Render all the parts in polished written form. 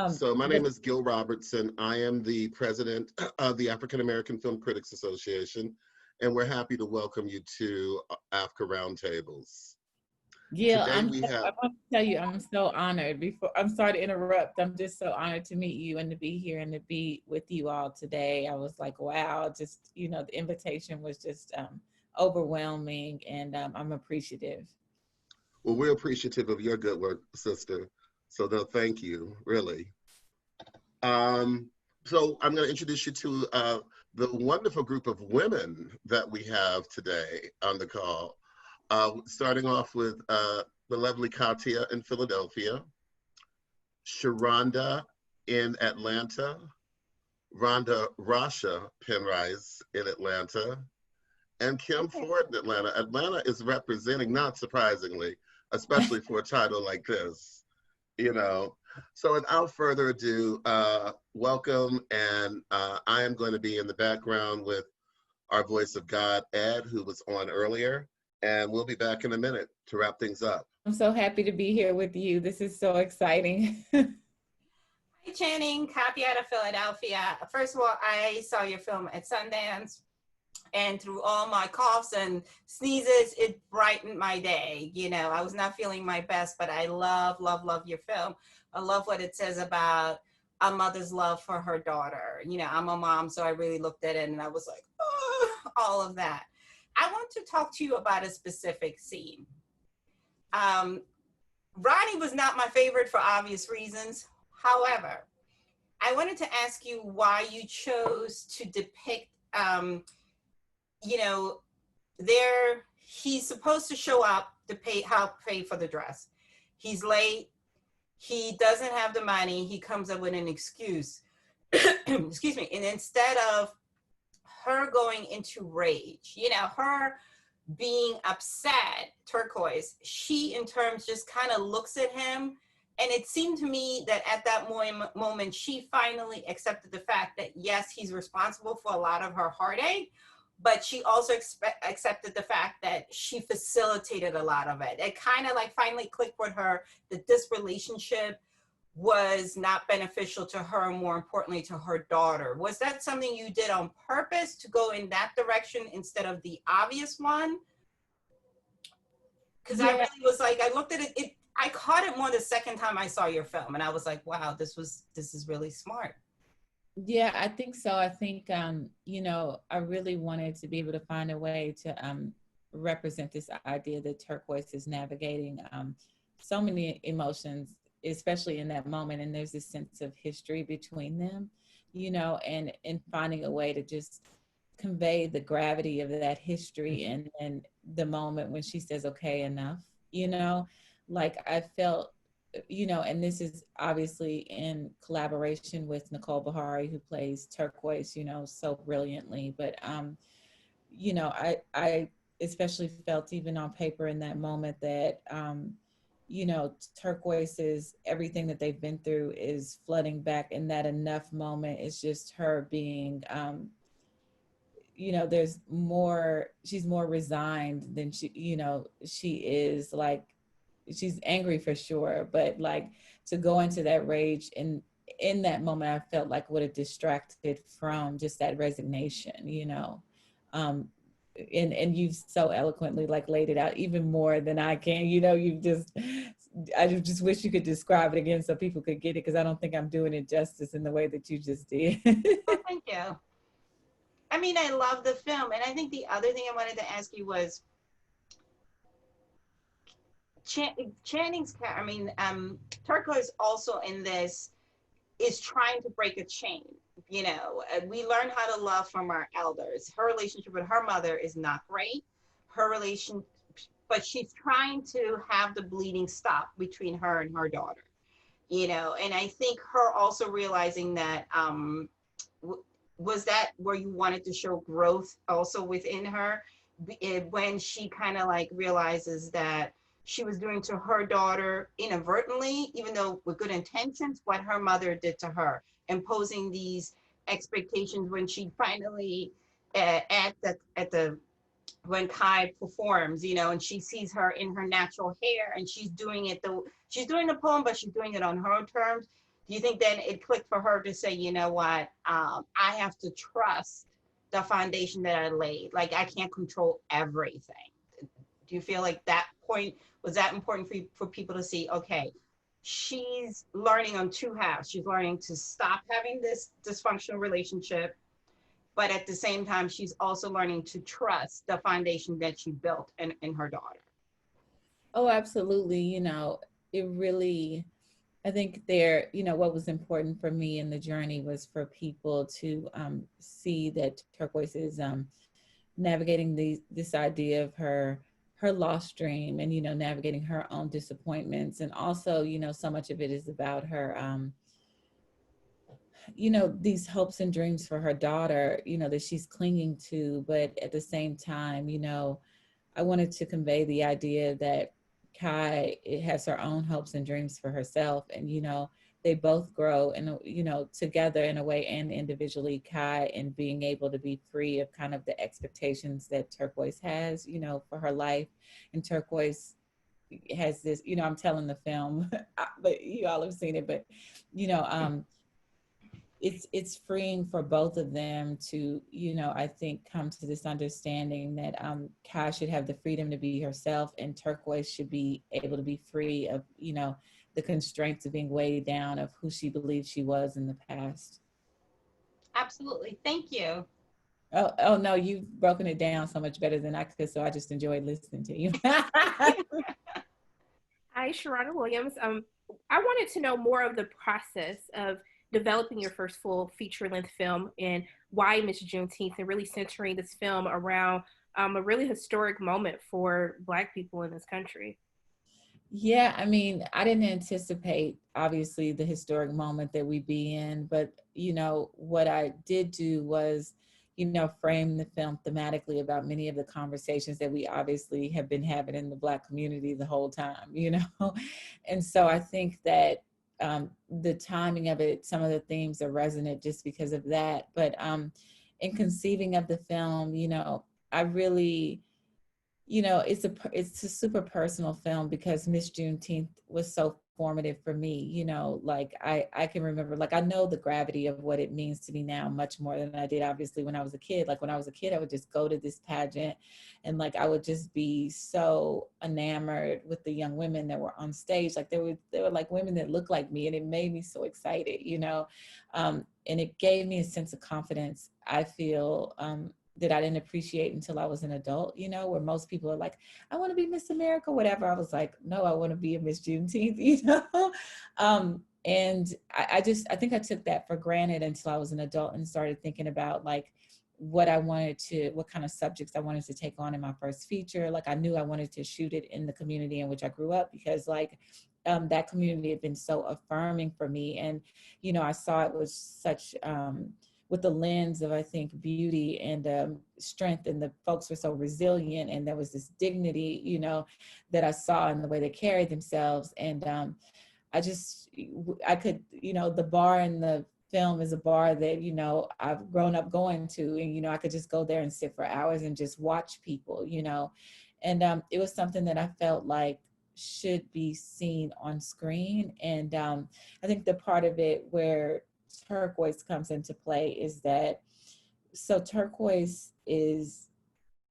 So my But name is Gil Robertson. I am the president of the African American Film Critics Association, and we're happy to welcome you to AAFCA Roundtables. yeah, Today we I have, want to tell you, I'm so honored. Before I'm sorry to interrupt, I'm just so honored to meet you and to be here and to be with you all today. I was like, wow, just the invitation was just overwhelming, and I'm appreciative. well, we're appreciative of your good work, sister. So no, thank you, really. Um, so I'm going to introduce you to the wonderful group of women that we have today on the call. Starting off with the lovely Katia in Philadelphia, Sharonda in Atlanta, Rhonda Rasha Penrise in Atlanta, and Kim Ford in Atlanta. Atlanta is representing, not surprisingly, especially for a title like this, you know. So without further ado, welcome. And I am going to be in the background with our voice of God, Ed, who was on earlier. And we'll be back in a minute to wrap things up. I'm so happy to be here with you. This is so exciting. Hi, Channing, Kathy out of Philadelphia. First of all, I saw your film at Sundance, and through all my coughs and sneezes, it brightened my day. I was not feeling my best, but I love, love, love your film. I love what it says about a mother's love for her daughter. I'm a mom, so I really looked at it and I was like, oh, all of that. I want to talk to you about a specific scene. Ronnie was not my favorite for obvious reasons. However, I wanted to ask you why you chose to depict, he's supposed to show up to help pay for the dress. He's late. He doesn't have the money. He comes up with an excuse. Excuse me. And instead of her going into rage, her being upset, Turquoise, she in terms just kind of looks at him. And it seemed to me that at that moment, she finally accepted the fact that, yes, he's responsible for a lot of her heartache, but she also accepted the fact that she facilitated a lot of it. It kind of like finally clicked with her that this relationship was not beneficial to her, and more importantly, to her daughter. Was that something you did on purpose to go in that direction instead of the obvious one? Because I really was like, I looked at it, I caught it more the second time I saw your film, and I was like, wow, this is really smart. Yeah, I think so. I think, I really wanted to be able to find a way to represent this idea that Turquoise is navigating so many emotions, especially in that moment. And there's this sense of history between them, and finding a way to just convey the gravity of that history and the moment when she says, okay, enough, like I felt, and this is obviously in collaboration with Nicole Bahari, who plays Turquoise, so brilliantly. But, I especially felt even on paper in that moment that, Turquoise's everything that they've been through is flooding back, and that enough moment is just her being, there's more, she's more resigned than she is, like, she's angry for sure, but like to go into that rage, and in that moment I felt like would have distracted from just that resignation, um and you've so eloquently like laid it out even more than I can. I just wish you could describe it again so people could get it, because I don't think I'm doing it justice in the way that you just did. Oh, thank you. I mean, I love the film, and I think the other thing I wanted to ask you was Channing's, Turquoise also in this is trying to break a chain. We learn how to love from our elders. Her relationship with her mother is not great. But she's trying to have the bleeding stop between her and her daughter. And I think her also realizing that, was that where you wanted to show growth also within her, when she kind of like realizes that she was doing to her daughter inadvertently, even though with good intentions, what her mother did to her, imposing these expectations when she finally when Kai performs, and she sees her in her natural hair, and she's doing the poem, but she's doing it on her terms. Do you think then it clicked for her to say, you know what, I have to trust the foundation that I laid? Like, I can't control everything. Do you feel like that point was that important for people to see? Okay, she's learning on two halves. She's learning to stop having this dysfunctional relationship, but at the same time, she's also learning to trust the foundation that she built in her daughter. Oh, absolutely. It really, I think there, what was important for me in the journey was for people to see that Turquoise is navigating this idea of her lost dream, and navigating her own disappointments, and also so much of it is about her these hopes and dreams for her daughter, that she's clinging to. But at the same time, I wanted to convey the idea that Kai has her own hopes and dreams for herself, and they both grow and together in a way, and individually. Kai, and being able to be free of kind of the expectations that Turquoise has for her life. And Turquoise has this, I'm telling the film but you all have seen it, but it's freeing for both of them to, I think, come to this understanding that Kai should have the freedom to be herself, and Turquoise should be able to be free of, the constraints of being weighed down of who she believed she was in the past. Absolutely. Thank you. Oh no, you've broken it down so much better than I could, so I just enjoyed listening to you. Hi, Sharona Williams. I wanted to know more of the process of developing your first full feature-length film, and why Mr Juneteenth, and really centering this film around a really historic moment for Black people in this country. Yeah, I mean, I didn't anticipate, obviously, the historic moment that we'd be in, but, what I did do was, frame the film thematically about many of the conversations that we obviously have been having in the Black community the whole time, And so I think that the timing of it, some of the themes are resonant just because of that. But in conceiving of the film, I really, it's a super personal film, because Miss Juneteenth was so formative for me. Like I can remember, like, I know the gravity of what it means to me now much more than I did obviously when I was a kid. Like when I was a kid, I would just go to this pageant, and like I would just be so enamored with the young women that were on stage. Like they were like women that looked like me, and it made me so excited, and it gave me a sense of confidence, I feel, that I didn't appreciate until I was an adult, where most people are like, I want to be Miss America, whatever. I was like, no, I want to be a Miss Juneteenth, and I think I took that for granted until I was an adult and started thinking about like what kind of subjects I wanted to take on in my first feature. Like I knew I wanted to shoot it in the community in which I grew up, because like that community had been so affirming for me. And, I saw it was such, with the lens of, I think, beauty and strength, and the folks were so resilient, and there was this dignity, that I saw in the way they carried themselves. And I could, the bar in the film is a bar that, I've grown up going to, and, I could just go there and sit for hours and just watch people, and it was something that I felt like should be seen on screen. And I think the part of it where Turquoise comes into play is that, so Turquoise is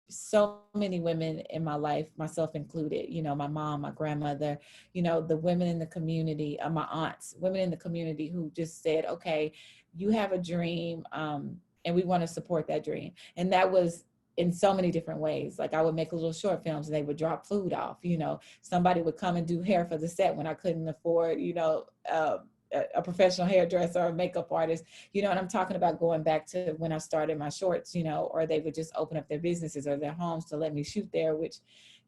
so many women in my life, myself included, my mom, my grandmother, the women in the community, my aunts, women in the community who just said, okay, you have a dream, and we want to support that dream. And that was in so many different ways. Like I would make little short films and they would drop food off, somebody would come and do hair for the set when I couldn't afford, a professional hairdresser or a makeup artist, and I'm talking about going back to when I started my shorts, or they would just open up their businesses or their homes to let me shoot there, which,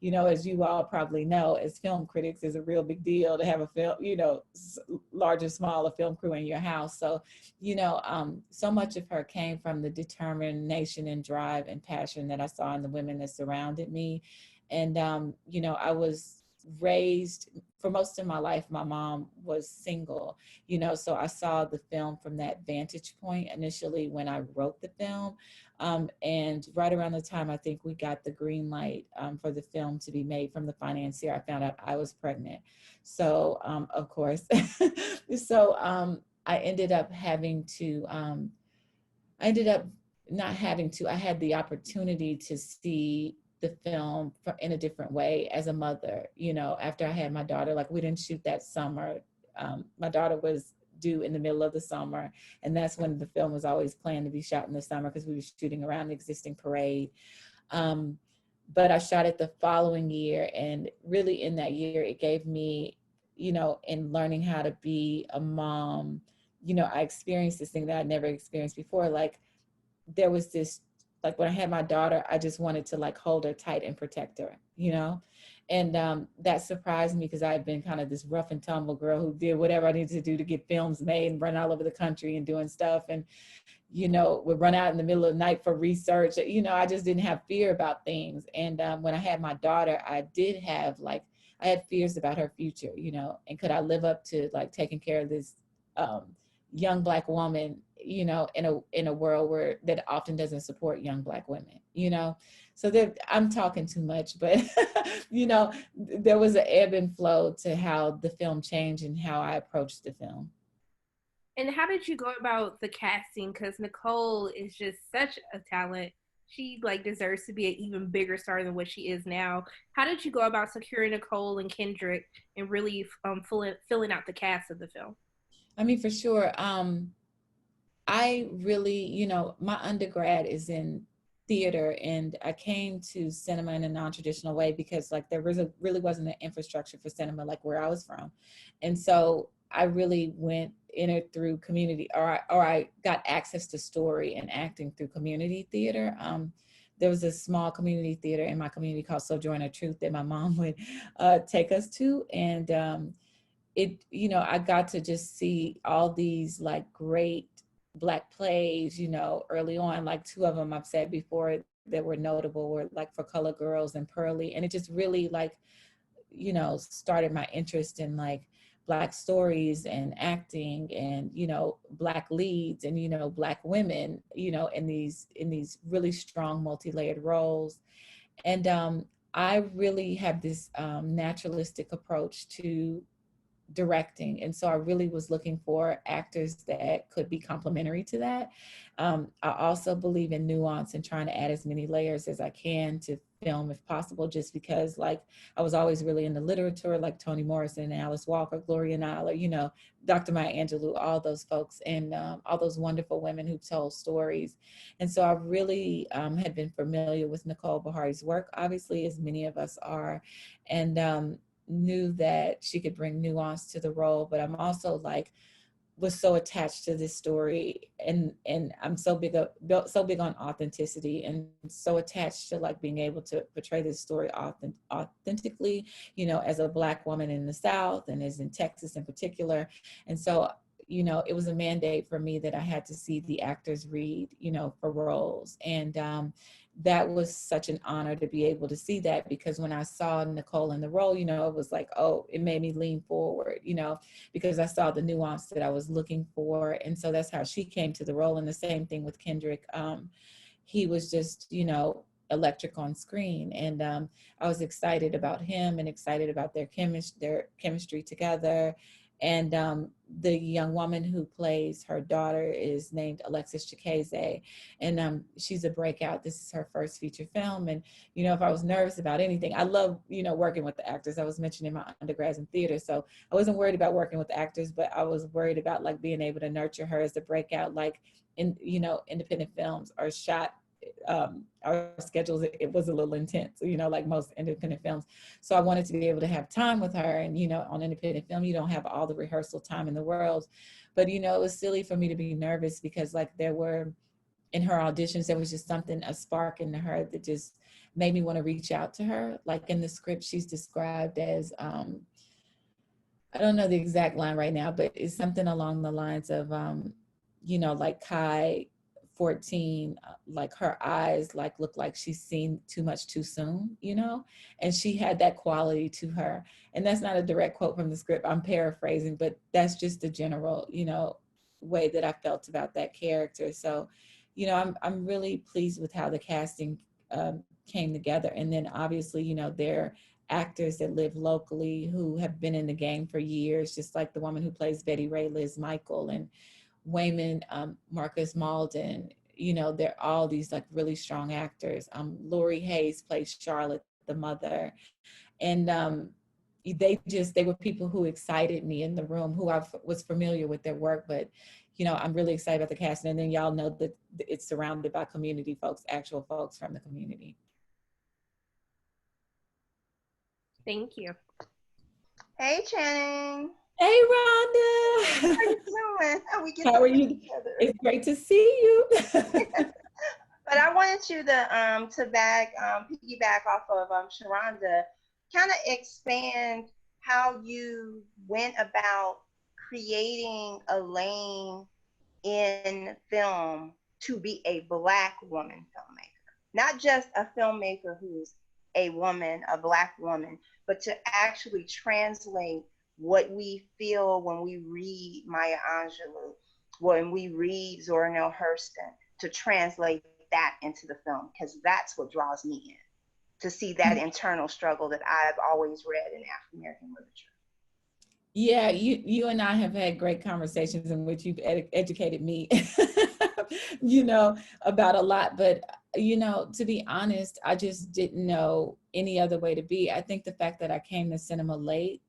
as you all probably know, as film critics, is a real big deal to have a film, large or small, a film crew in your house. So, so much of her came from the determination and drive and passion that I saw in the women that surrounded me. And, I was raised, for most of my life, my mom was single, so I saw the film from that vantage point initially when I wrote the film. And right around the time I think we got the green light for the film to be made from the financier, I found out I was pregnant. So of course, so I ended up having to, I ended up not having to, I had the opportunity to see the film in a different way as a mother, you know, after I had my daughter. Like, we didn't shoot that summer. My daughter was due in the middle of the summer, and that's when the film was always planned to be shot in the summer, because we were shooting around the existing parade. But I shot it the following year, and really in that year, it gave me, you know, in learning how to be a mom, you know, I experienced this thing that I'd never experienced before. Like, there was this, like, when I had my daughter, I just wanted to like hold her tight and protect her, you know? And that surprised me, because I had been kind of this rough and tumble girl who did whatever I needed to do to get films made and run all over the country and doing stuff. And, you know, would run out in the middle of the night for research. You know, I just didn't have fear about things. And when I had my daughter, I did have like, I had fears about her future, you know, and could I live up to like taking care of this young Black woman, you know, in a world where that often doesn't support young Black women, you know? So that, I'm talking too much, but you know, there was an ebb and flow to how the film changed and how I approached the film. And how did you go about the casting? Because Nicole is just such a talent. She like deserves to be an even bigger star than what she is now. How did you go about securing Nicole and Kendrick and really filling out the cast of the film? I mean, for sure. I really, you know, my undergrad is in theater, and I came to cinema in a non-traditional way because like there was really wasn't an infrastructure for cinema like where I was from. And so I really went in it through community, or I got access to story and acting through community theater. There was a small community theater in my community called Sojourner Truth that my mom would take us to. And it, you know, I got to just see all these like great Black plays, you know, early on. Like two of them I've said before that were notable were like For Color Girls and Pearly. And it just really like, you know, started my interest in like Black stories and acting and, you know, Black leads and, you know, Black women, you know, in these really strong multi-layered roles. And I really have this naturalistic approach to directing. And so I really was looking for actors that could be complementary to that. I also believe in nuance and trying to add as many layers as I can to film if possible, just because like I was always really into literature, like Toni Morrison, Alice Walker, Gloria Nyla, you know, Dr. Maya Angelou, all those folks, and all those wonderful women who told stories. And so I really had been familiar with Nicole Behardi's work, obviously, as many of us are. And knew that she could bring nuance to the role, but I'm also like was so attached to this story, and I'm so big on authenticity, and so attached to like being able to portray this story authentically, you know, as a Black woman in the South and as in Texas in particular. And so, you know, it was a mandate for me that I had to see the actors read, you know, for roles. And that was such an honor to be able to see that, because when I saw Nicole in the role, you know, it was like, oh, it made me lean forward, you know, because I saw the nuance that I was looking for. And so that's how she came to the role. And the same thing with Kendrick. He was just, you know, electric on screen. And I was excited about him and excited about their chemistry together. And the young woman who plays her daughter is named Alexis Chikeze, and she's a breakout. This is her first feature film. And, you know, if I was nervous about anything, I love, you know, working with the actors. I was mentioning my undergrads in theater, so I wasn't worried about working with actors, but I was worried about like being able to nurture her as a breakout. Like in, you know, independent films are shot, our schedules, it was a little intense, you know, like most independent films. So I wanted to be able to have time with her. And, you know, on independent film, you don't have all the rehearsal time in the world. But, you know, it was silly for me to be nervous because like there were, in her auditions, there was just something, a spark in her that just made me want to reach out to her. Like in the script, she's described as, I don't know the exact line right now, but it's something along the lines of, you know, like Kai 14, like her eyes like look like she's seen too much too soon, you know, and she had that quality to her. And that's not a direct quote from the script, I'm paraphrasing, but that's just the general, you know, way that I felt about that character. So, you know, I'm really pleased with how the casting came together. And then obviously, you know, they're actors that live locally who have been in the game for years, just like the woman who plays Betty Ray, Liz Michael, and Wayman Marcus Malden. You know, they're all these like really strong actors. Lori Hayes plays Charlotte, the mother. And they were people who excited me in the room, who I was familiar with their work, but you know, I'm really excited about the casting. And then y'all know that it's surrounded by community folks, actual folks from the community. Thank you. Hey, Channing. Hey, Rhonda. How are you doing? How are you? It's great to see you. But I wanted you to piggyback off of Sharonda, kind of expand how you went about creating a lane in film to be a Black woman filmmaker. Not just a filmmaker who's a woman, a Black woman, but to actually translate what we feel when we read Maya Angelou, when we read Zora Neale Hurston, to translate that into the film, because that's what draws me in, to see that internal struggle that I've always read in African American literature. Yeah, you and I have had great conversations in which you've educated me, you know, about a lot. But, you know, to be honest, I just didn't know any other way to be. I think the fact that I came to cinema late,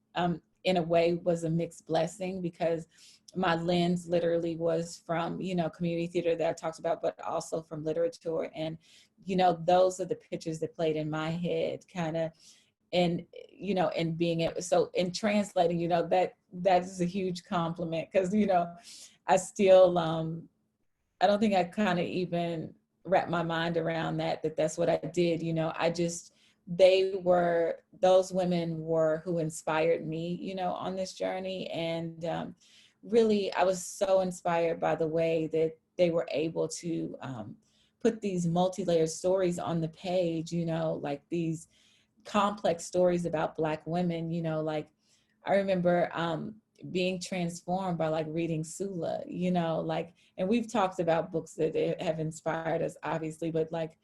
in a way, was a mixed blessing, because my lens literally was from, you know, community theater that I talked about, but also from literature. And, you know, those are the pictures that played in my head, kind of. And, you know, and being able, so in translating, you know, that is a huge compliment, because, you know, I still, I don't think I kind of even wrapped my mind around that's what I did. You know, those women were who inspired me, you know, on this journey. And really, I was so inspired by the way that they were able to put these multi-layered stories on the page, you know, like these complex stories about Black women. You know, like I remember being transformed by like reading Sula, you know, like, and we've talked about books that have inspired us, obviously, but like,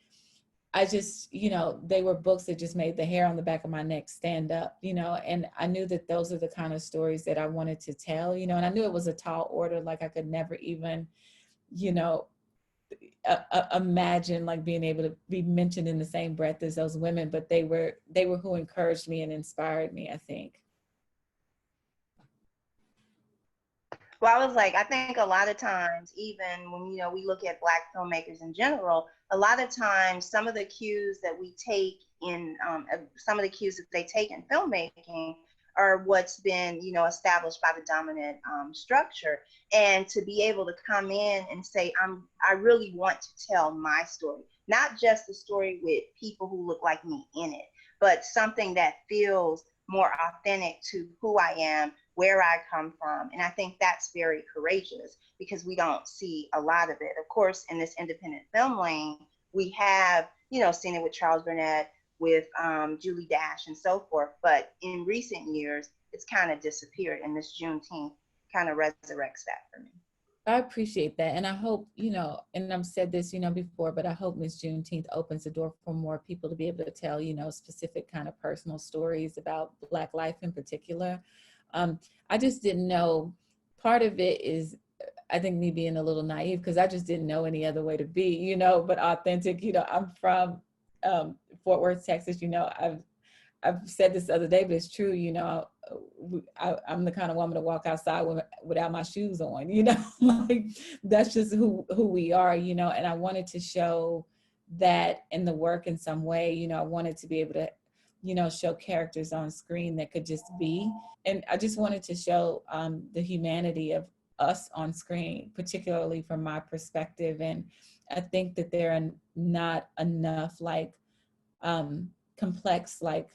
I just, you know, they were books that just made the hair on the back of my neck stand up, you know, and I knew that those are the kind of stories that I wanted to tell, you know, and I knew it was a tall order, like I could never even, you know, imagine like being able to be mentioned in the same breath as those women, but they were who encouraged me and inspired me, I think. Well, I was like, I think a lot of times, even when, you know, we look at Black filmmakers in general, a lot of times some of the cues that we take in, some of the cues that they take in filmmaking are what's been, you know, established by the dominant structure. And to be able to come in and say, I really want to tell my story, not just a story with people who look like me in it, but something that feels more authentic to who I am, where I come from. And I think that's very courageous, because we don't see a lot of it. Of course, in this independent film lane, we have, you know, seen it with Charles Burnett, with Julie Dash and so forth. But in recent years, it's kind of disappeared, and this Juneteenth kind of resurrects that for me. I appreciate that. And I hope, you know, and I've said this, you know, before, but I hope Ms. Juneteenth opens the door for more people to be able to tell, you know, specific kind of personal stories about Black life in particular. I just didn't know, part of it is, I think, me being a little naive, because I just didn't know any other way to be, you know, but authentic. You know, I'm from Fort Worth, Texas. You know, I've said this the other day, but it's true. You know, I'm the kind of woman to walk outside without my shoes on, you know, like that's just who we are, you know. And I wanted to show that in the work in some way. You know, I wanted to be able to, you know, show characters on screen that could just be. And I just wanted to show the humanity of us on screen, particularly from my perspective. And I think that there are not enough like complex like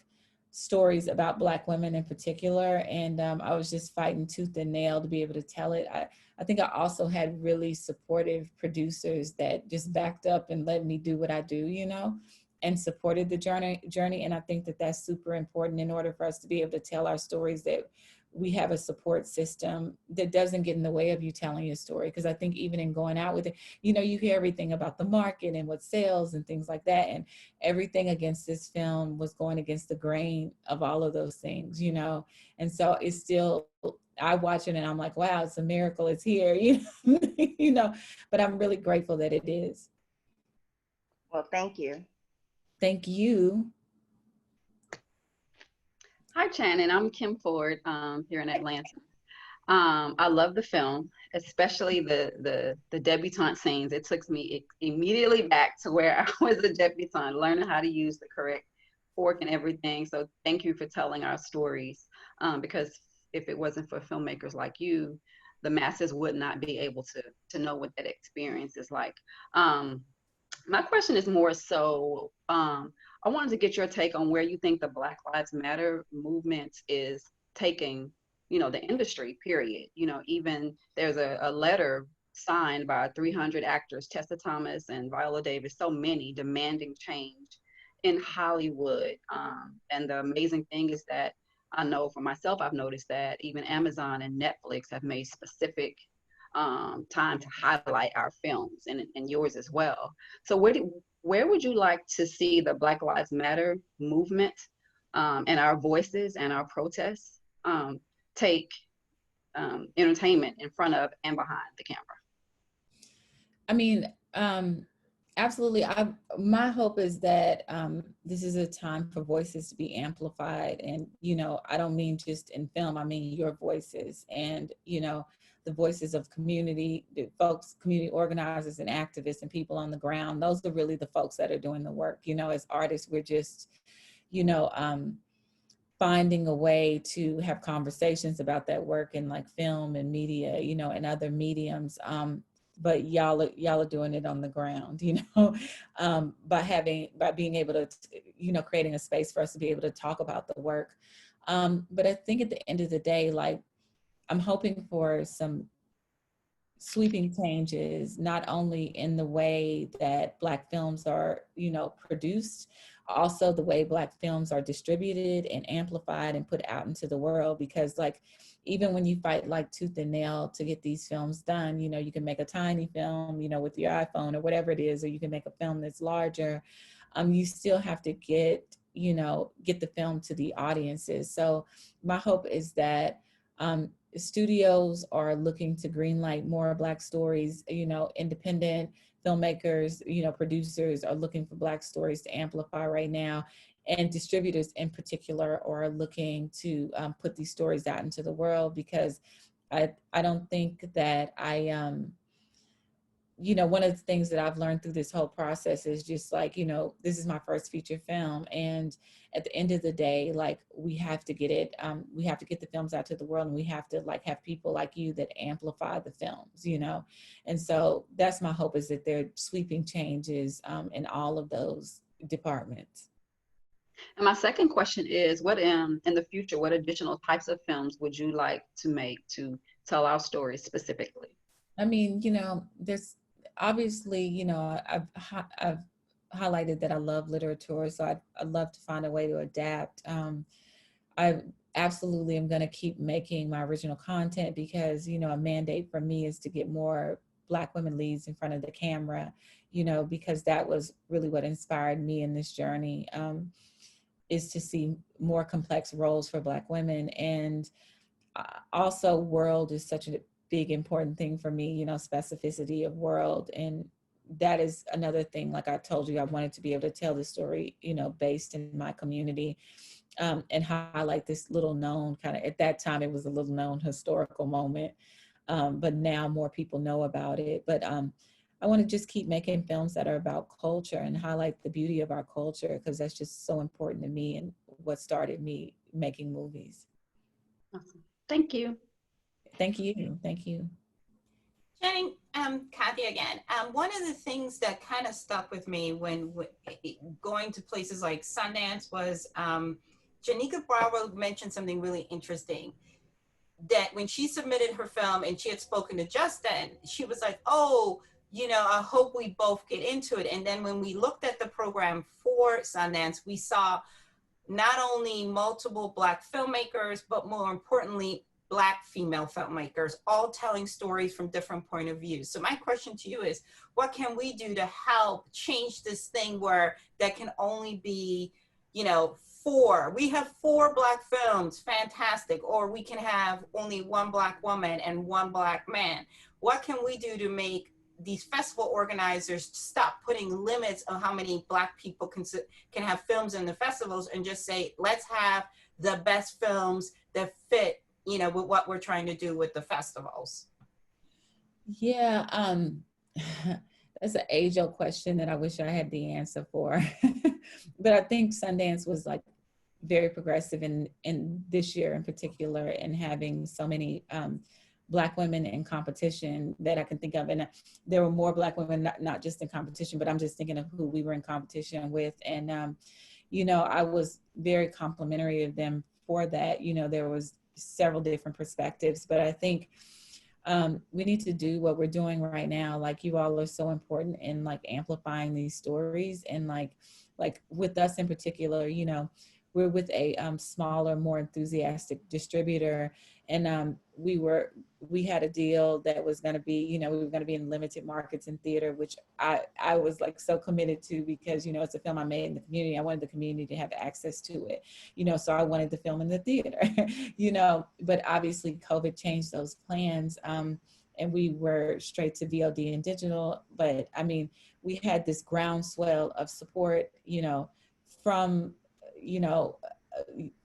stories about Black women in particular. And I was just fighting tooth and nail to be able to tell it. I think I also had really supportive producers that just backed up and let me do what I do, you know. and supported the journey. And I think that that's super important in order for us to be able to tell our stories, that we have a support system that doesn't get in the way of you telling your story. Because I think even in going out with it, you know, you hear everything about the market and what sells and things like that. And everything against this film was going against the grain of all of those things, you know. And so it's still, I watch it and I'm like, wow, it's a miracle, it's here, you know, you know, but I'm really grateful that it is. Well, thank you. Thank you. Hi, Shannon. I'm Kim Ford here in Atlanta. I love the film, especially the debutante scenes. It took me immediately back to where I was a debutante, learning how to use the correct fork and everything. So thank you for telling our stories, because if it wasn't for filmmakers like you, the masses would not be able to know what that experience is like. My question is more so, I wanted to get your take on where you think the Black Lives Matter movement is taking, you know, the industry, period. You know, even there's a letter signed by 300 actors, Tessa Thomas and Viola Davis, so many, demanding change in Hollywood. And the amazing thing is that I know for myself, I've noticed that even Amazon and Netflix have made specific time to highlight our films, and yours as well. So where would you like to see the Black Lives Matter movement and our voices and our protests take entertainment in front of and behind the camera? I mean, absolutely. My hope is that this is a time for voices to be amplified. And, you know, I don't mean just in film, I mean your voices and, you know, the voices of community, the folks, community organizers and activists and people on the ground. Those are really the folks that are doing the work. You know, as artists, we're just, you know, finding a way to have conversations about that work in like film and media, you know, and other mediums. But y'all are doing it on the ground, you know, by being able to, you know, creating a space for us to be able to talk about the work. But I think at the end of the day, like, I'm hoping for some sweeping changes, not only in the way that Black films are, you know, produced, also the way Black films are distributed and amplified and put out into the world. Because like, even when you fight like tooth and nail to get these films done, you know, you can make a tiny film, you know, with your iPhone or whatever it is, or you can make a film that's larger. You still have to get the film to the audiences. So my hope is that studios are looking to greenlight more Black stories, you know, independent filmmakers, you know, producers are looking for Black stories to amplify right now. And distributors in particular are looking to put these stories out into the world, because I don't think that you know, one of the things that I've learned through this whole process is just like, you know, this is my first feature film. And at the end of the day, like, we have to get it, we have to get the films out to the world, and we have to like have people like you that amplify the films, you know? And so that's my hope, is that there are sweeping changes in all of those departments. And my second question is, what in the future, what additional types of films would you like to make to tell our stories specifically? I mean, you know, there's obviously, you know, I've highlighted that I love literature, so I'd love to find a way to adapt. I absolutely am going to keep making my original content, because, you know, a mandate for me is to get more Black women leads in front of the camera, you know, because that was really what inspired me in this journey, is to see more complex roles for Black women. And also, world is such a big important thing for me, you know, specificity of world. And that is another thing, like I told you, I wanted to be able to tell the story, you know, based in my community, and highlight this little known kind of, at that time it was a little known historical moment, but now more people know about it. But I want to just keep making films that are about culture and highlight the beauty of our culture, because that's just so important to me and what started me making movies. Awesome. Thank you. Thank you. Thank you. Jenny, Kathy again. One of the things that kind of stuck with me when going to places like Sundance was Janika Bravo mentioned something really interesting, that when she submitted her film and she had spoken to Justin, she was like, oh, I hope we both get into it. And then when we looked at the program for Sundance, we saw not only multiple Black filmmakers, but more importantly, Black female filmmakers, all telling stories from different point of views. So my question to you is, what can we do to help change this thing where that can only be, four? We have 4 Black films, fantastic. Or we can have only 1 Black woman and 1 Black man. What can we do to make these festival organizers stop putting limits on how many Black people can have films in the festivals, and just say, let's have the best films that fit, with what we're trying to do with the festivals? Yeah, that's an age-old question that I wish I had the answer for. But I think Sundance was like very progressive in this year in particular, in having so many Black women in competition that I can think of. And there were more Black women, not just in competition, but I'm just thinking of who we were in competition with. And, I was very complimentary of them for that. There was several different perspectives, but I think we need to do what we're doing right now. Like, you all are so important in like amplifying these stories. And like with us in particular, we're with a smaller, more enthusiastic distributor. And we had a deal that was going to be, we were going to be in limited markets in theater, which I was like so committed to, because, it's a film I made in the community. I wanted the community to have access to it, so I wanted the film in the theater, but obviously COVID changed those plans. And we were straight to VOD and digital. But I mean, we had this groundswell of support, from,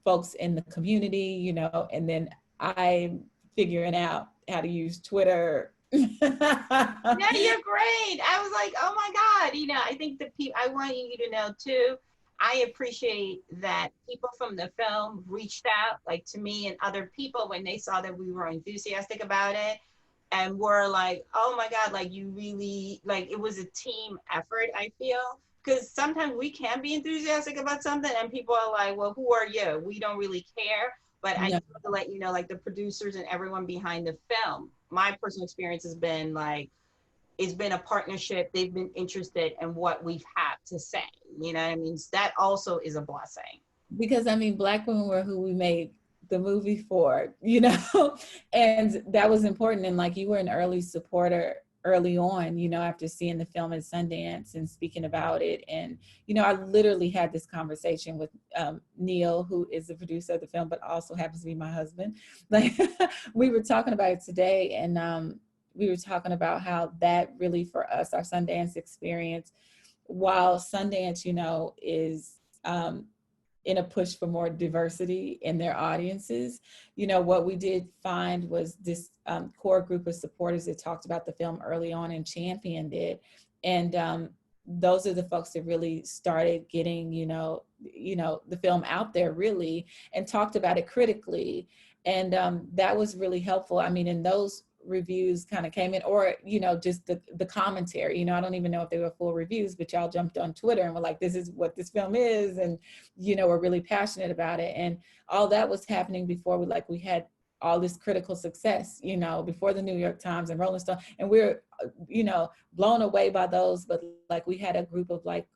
folks in the community, and then I'm figuring out how to use Twitter. Yeah, you're great. I was like, oh my God, I think I want you to know too, I appreciate that people from the film reached out, like, to me and other people when they saw that we were enthusiastic about it, and were like, oh my God, like, you really, like, it was a team effort, I feel. Because sometimes we can be enthusiastic about something and people are like, well, who are you? We don't really care. But I just want to let you know, like, the producers and everyone behind the film, my personal experience has been like, it's been a partnership. They've been interested in what we've had to say. You know what I mean? So that also is a blessing. Because I mean, Black women were who we made the movie for, and that was important. And like, you were an early supporter early on, after seeing the film at Sundance and speaking about it. And, I literally had this conversation with Neil, who is the producer of the film, but also happens to be my husband. Like, we were talking about it today, and we were talking about how that really, for us, our Sundance experience, while Sundance, is in a push for more diversity in their audiences, what we did find was this core group of supporters that talked about the film early on and championed it. And those are the folks that really started getting, the film out there really, and talked about it critically. And that was really helpful. I mean, and those reviews kind of came in, or, just the commentary, I don't even know if they were full reviews, but y'all jumped on Twitter and were like, this is what this film is. And, we're really passionate about it. And all that was happening before we had all this critical success, before the New York Times and Rolling Stone. And we're, blown away by those, but like, we had a group of like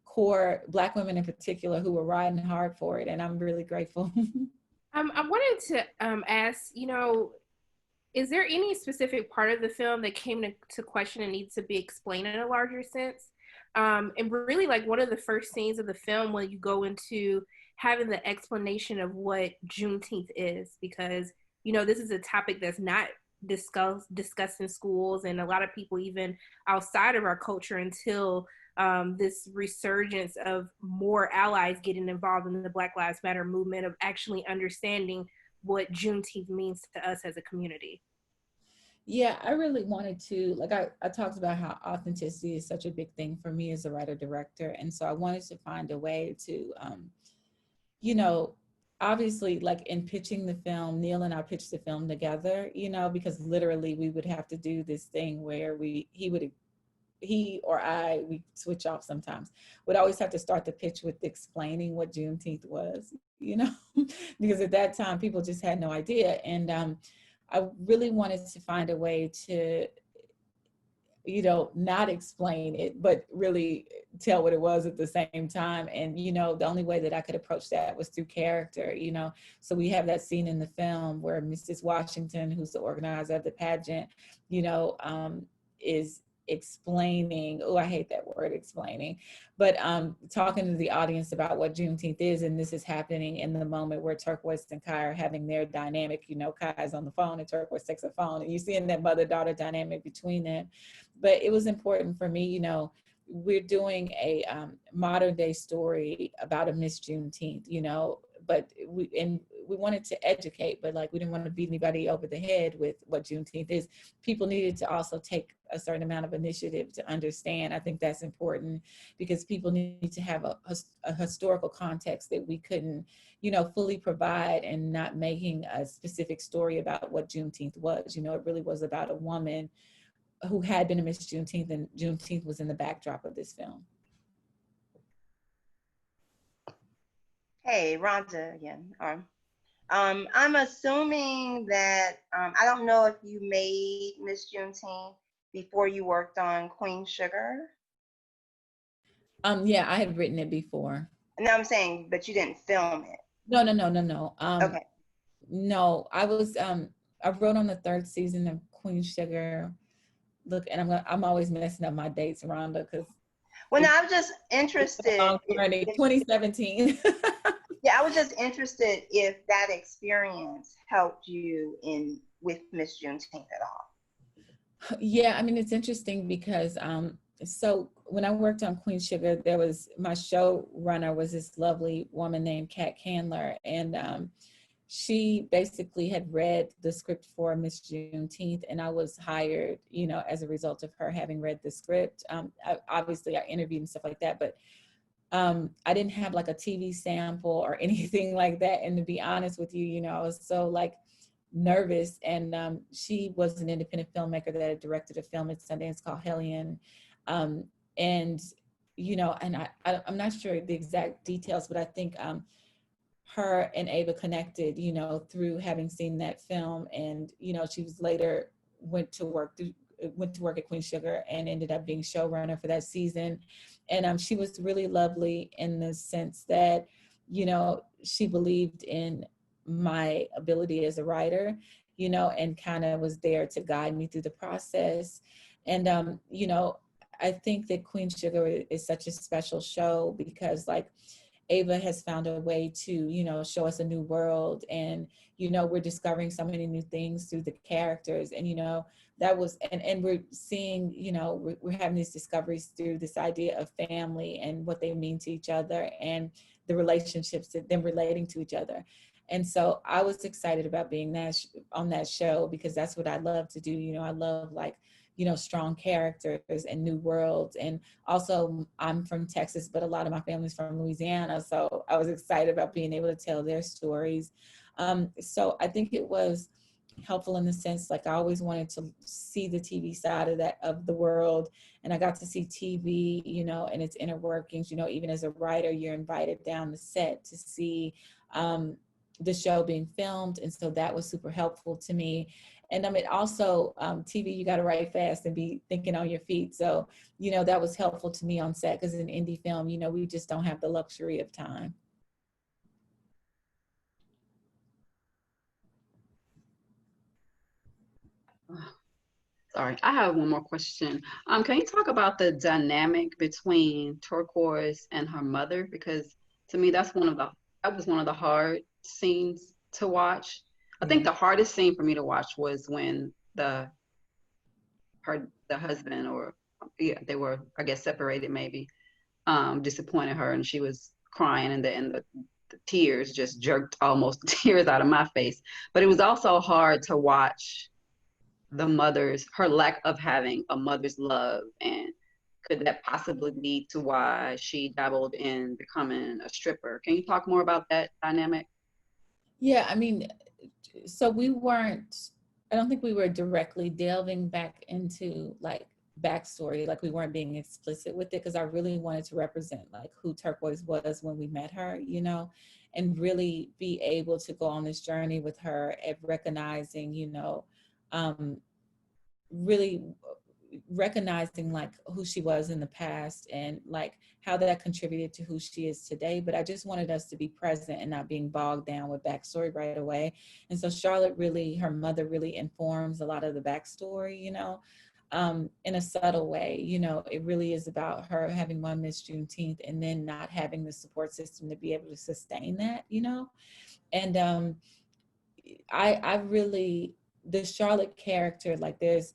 core Black women in particular who were riding hard for it. And I'm really grateful. I wanted to ask, is there any specific part of the film that came to question and needs to be explained in a larger sense? And really, like, one of the first scenes of the film when you go into having the explanation of what Juneteenth is, because, this is a topic that's not discussed in schools, and a lot of people, even outside of our culture, until this resurgence of more allies getting involved in the Black Lives Matter movement, of actually understanding what Juneteenth means to us as a community. Yeah, I really wanted to, like, I talked about how authenticity is such a big thing for me as a writer-director. And so I wanted to find a way to, obviously, like, in pitching the film, Neil and I pitched the film together, because literally we would have to do this thing where he or I, we switch off sometimes, would always have to start the pitch with explaining what Juneteenth was, because at that time people just had no idea. And I really wanted to find a way to, you know, not explain it, but really tell what it was at the same time. And, you know, the only way that I could approach that was through character, you know. So we have that scene in the film where Mrs. Washington, who's the organizer of the pageant, you know, is explaining, oh, I hate that word, explaining, but talking to the audience about what Juneteenth is. And this is happening in the moment where Turquoise and Kai are having their dynamic. You know, Kai's on the phone and Turquoise takes a phone, and you see in that mother-daughter dynamic between them. But it was important for me, you know, we're doing a modern day story about a Miss Juneteenth, you know, but we wanted to educate, but like we didn't want to beat anybody over the head with what Juneteenth is. People needed to also take a certain amount of initiative to understand. I think that's important because people need to have a historical context that we couldn't, you know, fully provide, and not making a specific story about what Juneteenth was. You know, it really was about a woman who had been a Miss Juneteenth, and Juneteenth was in the backdrop of this film. Hey, Rhonda again. I'm assuming that, I don't know if you made Miss Juneteenth before you worked on Queen Sugar. Yeah, I had written it before. No, I'm saying, but you didn't film it. No. Okay. No, I was, I wrote on the 3rd season of Queen Sugar. Look, and I'm always messing up my dates, Rhonda, because. Well, no, I'm just interested. 2017. Yeah, I was just interested if that experience helped you with Miss Juneteenth at all. Yeah, I mean, it's interesting because so when I worked on Queen Sugar, there was, my showrunner was this lovely woman named Kat Candler, and she basically had read the script for Miss Juneteenth, and I was hired, you know, as a result of her having read the script. Obviously, I interviewed and stuff like that, but I didn't have like a TV sample or anything like that. And to be honest with you, you know, I was so like nervous. And she was an independent filmmaker that had directed a film at Sundance called Hellion. And, you know, and I'm not sure the exact details, but I think her and Ava connected, you know, through having seen that film. And, you know, she was later went to work at Queen Sugar and ended up being showrunner for that season. And she was really lovely in the sense that, you know, she believed in my ability as a writer, you know, and kind of was there to guide me through the process. And, you know, I think that Queen Sugar is such a special show because, like, Ava has found a way to, you know, show us a new world. And, you know, we're discovering so many new things through the characters. And, you know, that was, and we're seeing, you know, we're having these discoveries through this idea of family and what they mean to each other and the relationships that them relating to each other. And so I was excited about being on that show because that's what I love to do. You know, I love, like, you know, strong characters and new worlds. And also I'm from Texas, but a lot of my family's from Louisiana. So I was excited about being able to tell their stories. So I think it was helpful in the sense, like, I always wanted to see the TV side of the world. And I got to see TV, you know, and its inner workings. You know, even as a writer, you're invited down the set to see the show being filmed. And so that was super helpful to me. And I mean, also TV, you got to write fast and be thinking on your feet. So, you know, that was helpful to me on set because in indie film, you know, we just don't have the luxury of time. Sorry, I have one more question. Can you talk about the dynamic between Turquoise and her mother? Because to me, that was one of the hard scenes to watch. I think the hardest scene for me to watch was when the husband, or they were, I guess, separated maybe, disappointed her and she was crying, and the tears just jerked almost tears out of my face. But it was also hard to watch her lack of having a mother's love, and could that possibly lead to why she dabbled in becoming a stripper? Can you talk more about that dynamic? Yeah, I mean, so I don't think we were directly delving back into, like, backstory, like we weren't being explicit with it, because I really wanted to represent, like, who Turquoise was when we met her, you know, and really be able to go on this journey with her at recognizing, you know, really recognizing like who she was in the past and like how that contributed to who she is today. But I just wanted us to be present and not being bogged down with backstory right away. And so Charlotte really, her mother really informs a lot of the backstory, you know, in a subtle way. You know, it really is about her having won Miss Juneteenth and then not having the support system to be able to sustain that, you know. And I really, the Charlotte character, like there's,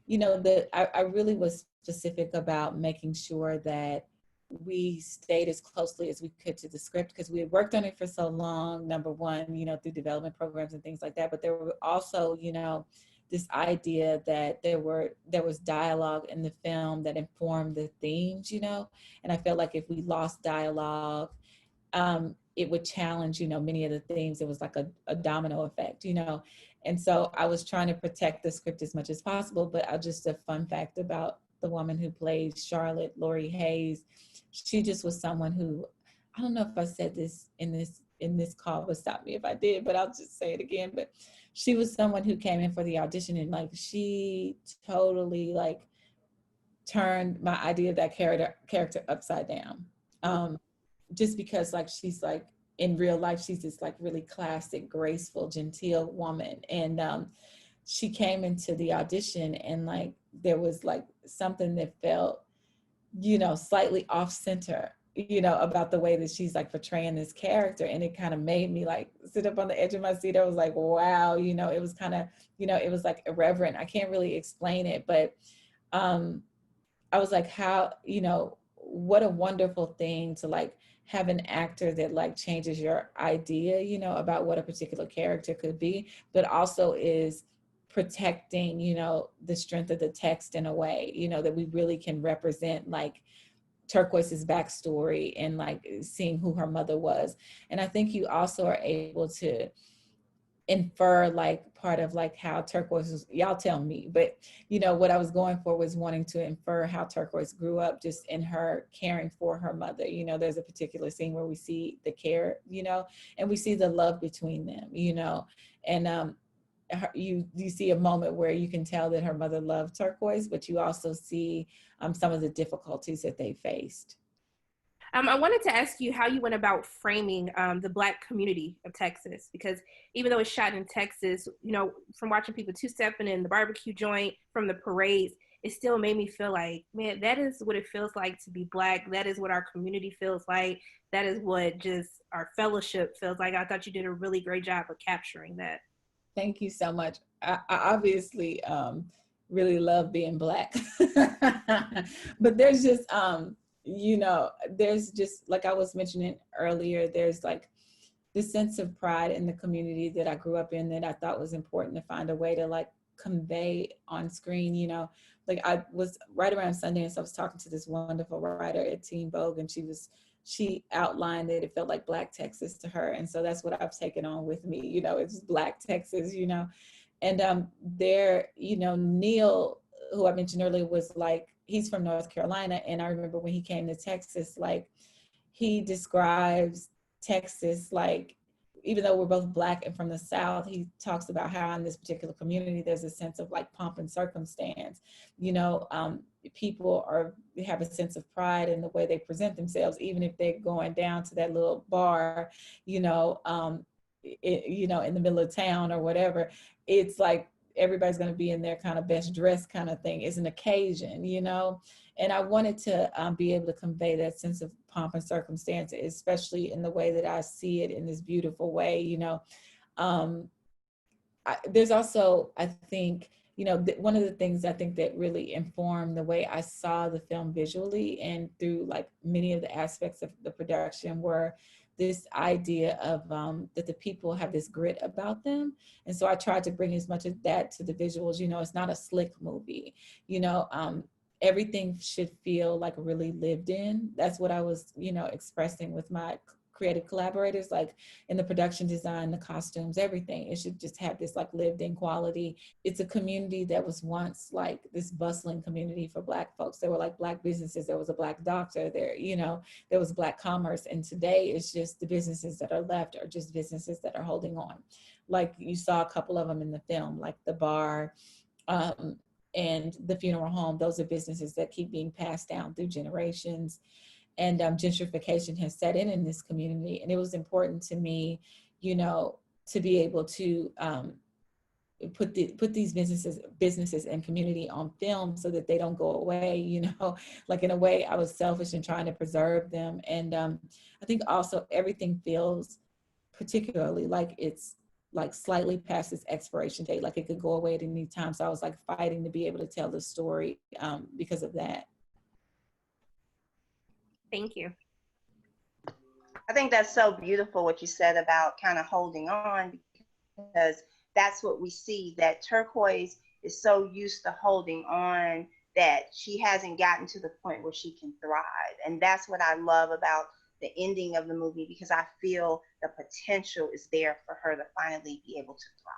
you know, I really was specific about making sure that we stayed as closely as we could to the script, because we had worked on it for so long, number one, you know, through development programs and things like that. But there were also, you know, this idea that there was dialogue in the film that informed the themes, you know, and I felt like if we lost dialogue, it would challenge, you know, many of the themes. It was like a domino effect, you know. And so I was trying to protect the script as much as possible. But just a fun fact about the woman who played Charlotte, Lori Hayes, she just was someone who, I don't know if I said this in this call, but stop me if I did, but I'll just say it again. But she was someone who came in for the audition and like she totally like turned my idea of that character upside down. Just because like she's like in real life, she's this like really classic, graceful, genteel woman. And she came into the audition and like there was like something that felt, you know, slightly off center, you know, about the way that she's like portraying this character. And it kind of made me like sit up on the edge of my seat. I was like, wow, you know, it was kind of, you know, it was like irreverent. I can't really explain it, but I was like, how, you know, what a wonderful thing to like have an actor that like changes your idea, you know, about what a particular character could be, but also is protecting, you know, the strength of the text in a way, you know, that we really can represent like Turquoise's backstory and like seeing who her mother was. And I think you also are able to infer like part of like how Turquoise was, y'all tell me, but you know what I was going for was wanting to infer how Turquoise grew up just in her caring for her mother. You know, there's a particular scene where we see the care, you know, and we see the love between them, you know, and you see a moment where you can tell that her mother loved Turquoise, but you also see some of the difficulties that they faced. I wanted to ask you how you went about framing the Black community of Texas, because even though it's shot in Texas, you know, from watching people two-stepping in the barbecue joint, from the parades, it still made me feel like, man, that is what it feels like to be Black. That is what our community feels like. That is what just our fellowship feels like. I thought you did a really great job of capturing that. Thank you so much. I obviously really love being Black, but there's just, you know, there's just, like I was mentioning earlier, there's like this sense of pride in the community that I grew up in that I thought was important to find a way to like convey on screen, you know. Like I was right around Sundance, I was talking to this wonderful writer at Teen Vogue, and she outlined that it felt like Black Texas to her. And so that's what I've taken on with me, you know, it's Black Texas, you know. And there, you know, Neil, who I mentioned earlier, was like, he's from North Carolina. And I remember when he came to Texas, like he describes Texas, like, even though we're both Black and from the South, he talks about how in this particular community, there's a sense of like pomp and circumstance, you know, people have a sense of pride in the way they present themselves, even if they're going down to that little bar, you know, you know, in the middle of town or whatever. It's like everybody's going to be in their kind of best dress kind of thing. It's an occasion, you know. And I wanted to be able to convey that sense of pomp and circumstance, especially in the way that I see it in this beautiful way, you know. There's also, I think, you know, one of the things I think that really informed the way I saw the film visually and through like many of the aspects of the production were this idea of that the people have this grit about them. And so I tried to bring as much of that to the visuals. You know, it's not a slick movie, you know, everything should feel like really lived in. That's what I was, you know, expressing with my creative collaborators, like in the production design, the costumes, everything. It should just have this like lived in quality. It's a community that was once like this bustling community for Black folks. There were like Black businesses. There was a Black doctor there, you know, there was Black commerce. And today it's just the businesses that are left are just businesses that are holding on. Like you saw a couple of them in the film, like the bar, and the funeral home. Those are businesses that keep being passed down through generations. And gentrification has set in this community. And it was important to me, you know, to be able to put these businesses and community on film so that they don't go away, you know. Like, in a way, I was selfish in trying to preserve them. And I think also everything feels particularly like it's like slightly past its expiration date, like it could go away at any time. So I was like fighting to be able to tell the story because of that. Thank you. I think that's so beautiful what you said about kind of holding on, because that's what we see, that Turquoise is so used to holding on that she hasn't gotten to the point where she can thrive. And that's what I love about the ending of the movie, because I feel the potential is there for her to finally be able to thrive.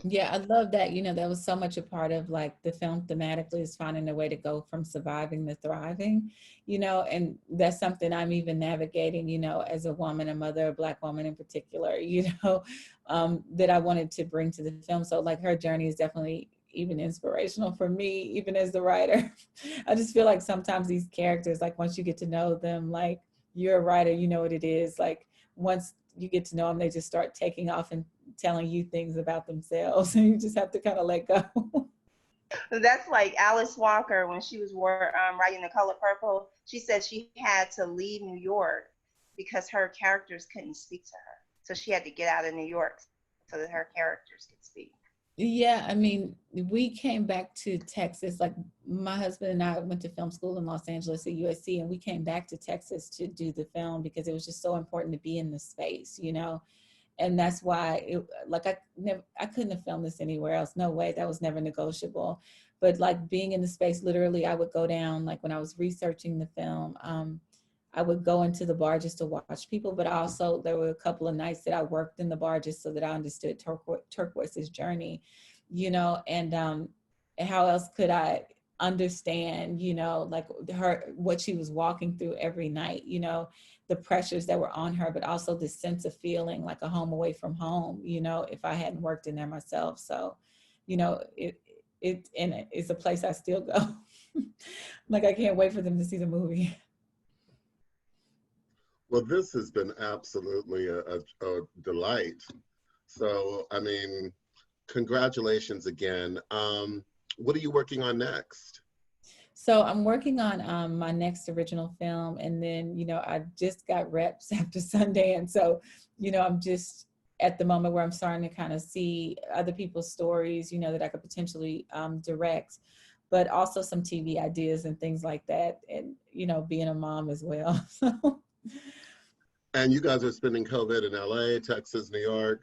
Yeah, I love that. You know, that was so much a part of like the film thematically, is finding a way to go from surviving to thriving, you know, and that's something I'm even navigating, you know, as a woman, a mother, a Black woman in particular, you know, that I wanted to bring to the film. So like her journey is definitely even inspirational for me, even as the writer. I just feel like sometimes these characters, like once you get to know them, like you're a writer, you know what it is. Like once you get to know them, they just start taking off and telling you things about themselves, and you just have to kind of let go. That's like Alice Walker when she was writing The Color Purple. She said she had to leave New York because her characters couldn't speak to her. So she had to get out of New York so that her characters could speak. Yeah, I mean, we came back to Texas, like my husband and I went to film school in Los Angeles at USC, and we came back to Texas to do the film because it was just so important to be in the space, you know. And that's why I couldn't have filmed this anywhere else. No way, that was never negotiable. But like being in the space, literally I would go down, like when I was researching the film, I would go into the bar just to watch people, but also there were a couple of nights that I worked in the bar just so that I understood Turquoise's journey, you know. And how else could I understand, you know, like what she was walking through every night, you know, the pressures that were on her, but also this sense of feeling like a home away from home, you know, if I hadn't worked in there myself. So, you know, it's a place I still go. Like, I can't wait for them to see the movie. Well, this has been absolutely a delight. So, I mean, congratulations again. What are you working on next? So I'm working on my next original film, and then, you know, I just got reps after Sundance. So, you know, I'm just at the moment where I'm starting to kind of see other people's stories, you know, that I could potentially direct, but also some TV ideas and things like that, and, you know, being a mom as well. So. And you guys are spending COVID in LA, Texas, New York?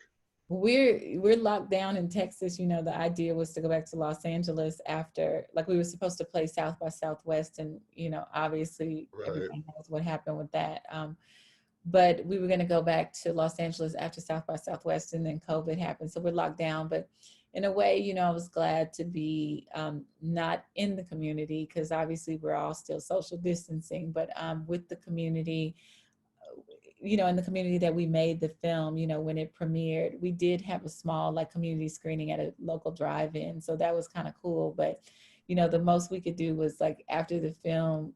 We're locked down in Texas. You know, the idea was to go back to Los Angeles after, like, we were supposed to play South by Southwest, and, you know, obviously everything knows what happened with that. But we were going to go back to Los Angeles after South by Southwest, and then COVID happened. So we're locked down. But in a way, you know, I was glad to be not in the community, because obviously we're all still social distancing, but with the community, you know, in the community that we made the film. You know, when it premiered, we did have a small like community screening at a local drive-in. So that was kind of cool. But, you know, the most we could do was like after the film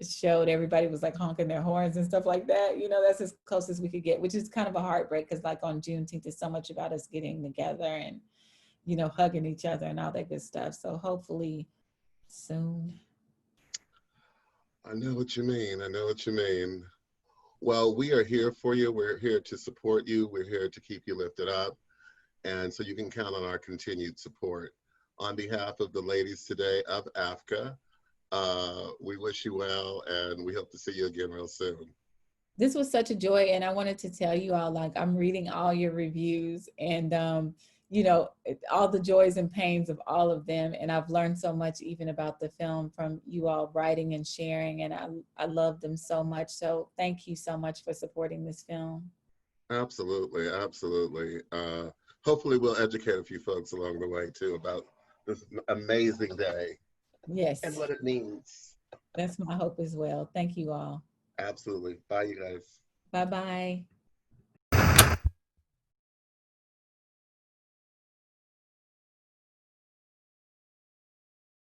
showed, everybody was like honking their horns and stuff like that. You know, that's as close as we could get, which is kind of a heartbreak, because like on Juneteenth, it's so much about us getting together and, you know, hugging each other and all that good stuff. So hopefully soon. I know what you mean. I know what you mean. Well, we are here for you. We're here to support you. We're here to keep you lifted up. And so you can count on our continued support. On behalf of the ladies today of AAFCA, we wish you well, and we hope to see you again real soon. This was such a joy, and I wanted to tell you all, like, I'm reading all your reviews, and you know, all the joys and pains of all of them, and I've learned so much even about the film from you all writing and sharing, and I love them so much. So thank you so much for supporting this film. Absolutely, absolutely. Hopefully we'll educate a few folks along the way too about this amazing day. Yes. And what it means. That's my hope as well. Thank you all. Absolutely. Bye, you guys. Bye-bye.